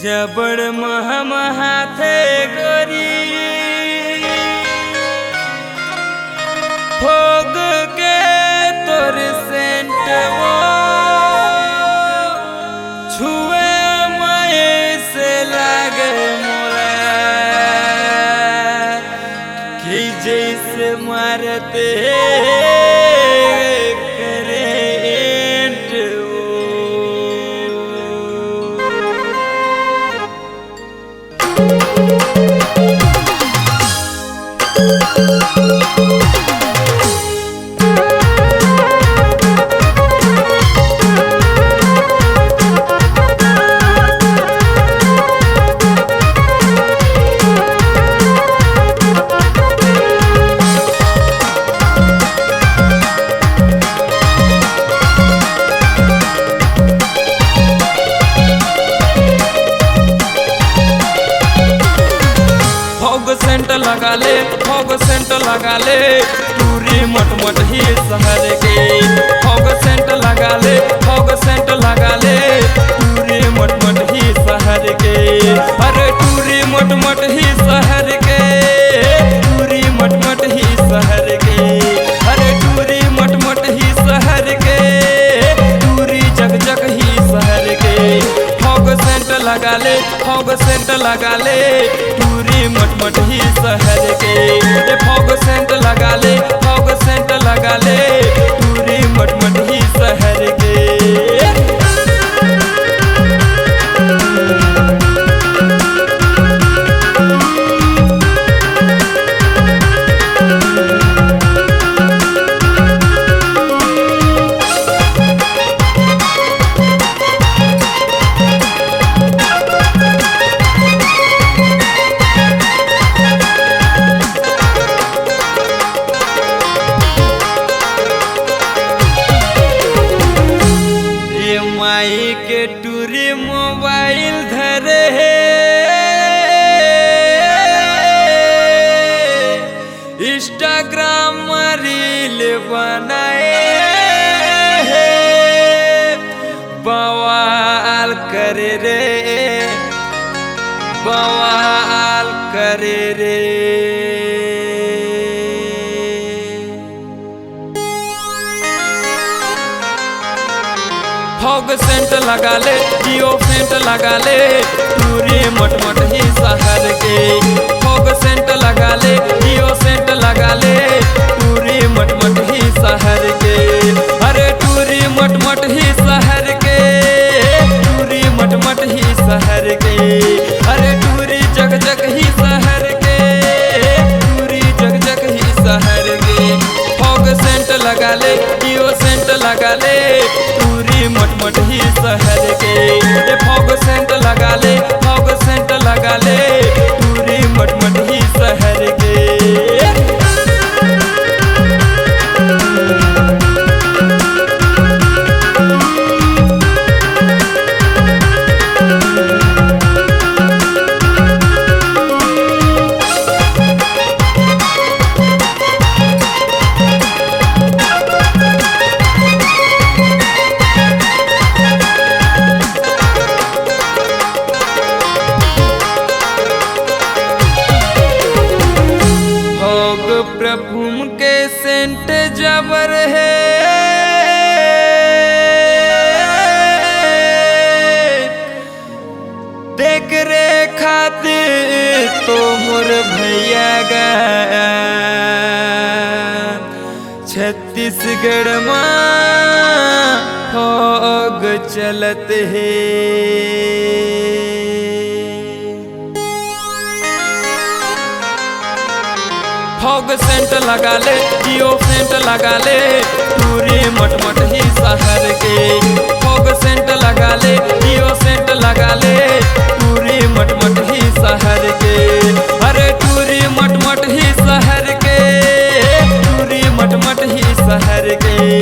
जबड़ महा थे गोरी भोग के तोर सेंट वो छुए माए से लागे मोरा कि जैसे मारते सेंट लगा ले पूरी मट ही शहर के फॉग सेंट लगा ले पूरी मट ही शहर के अरे टूरी मट ही शहर के टूरी मट ही शहर के अरे टूरी मट ही शहर के टूरी जग ही शहर के फॉग सेंट लगा ले टूरी मट ही शहर के फॉग सेंट लगा ले टूरी मट ही शहर के माई के टूरी मोबाइल धरे इंस्टाग्राम रील बनाए बवाल करे रे फॉग सेंट लगा ले जियो सेंट लगा ले टूरी मट ही शहर के फॉग सेंट लगा ले जियो सेंट लगा ले टूरी मट ही शहर के अरे टूरी मट ही शहर के टूरी मट ही शहर के अरे टूरी जग ही शहर के टूरी जग ही शहर के फॉग सेंट लगा ले जियो सेंट लगा ले टूरी मट ही शहर के फॉग सेंट लगा ले टूरी मट ही शहर के परफ्यूम के सेंट जबर है देख रे खातिर तो मोर भैया गा छत्तीसगढ़ में फॉग चलत है फॉग सेंट लगा ले जियो सेंट लगा ले टूरी मट ही शहर के फॉग सेंट लगा ले जियो सेंट लगा ले टूरी मट ही शहर के अरे टूरी मट ही शहर के टूरी मट ही शहर के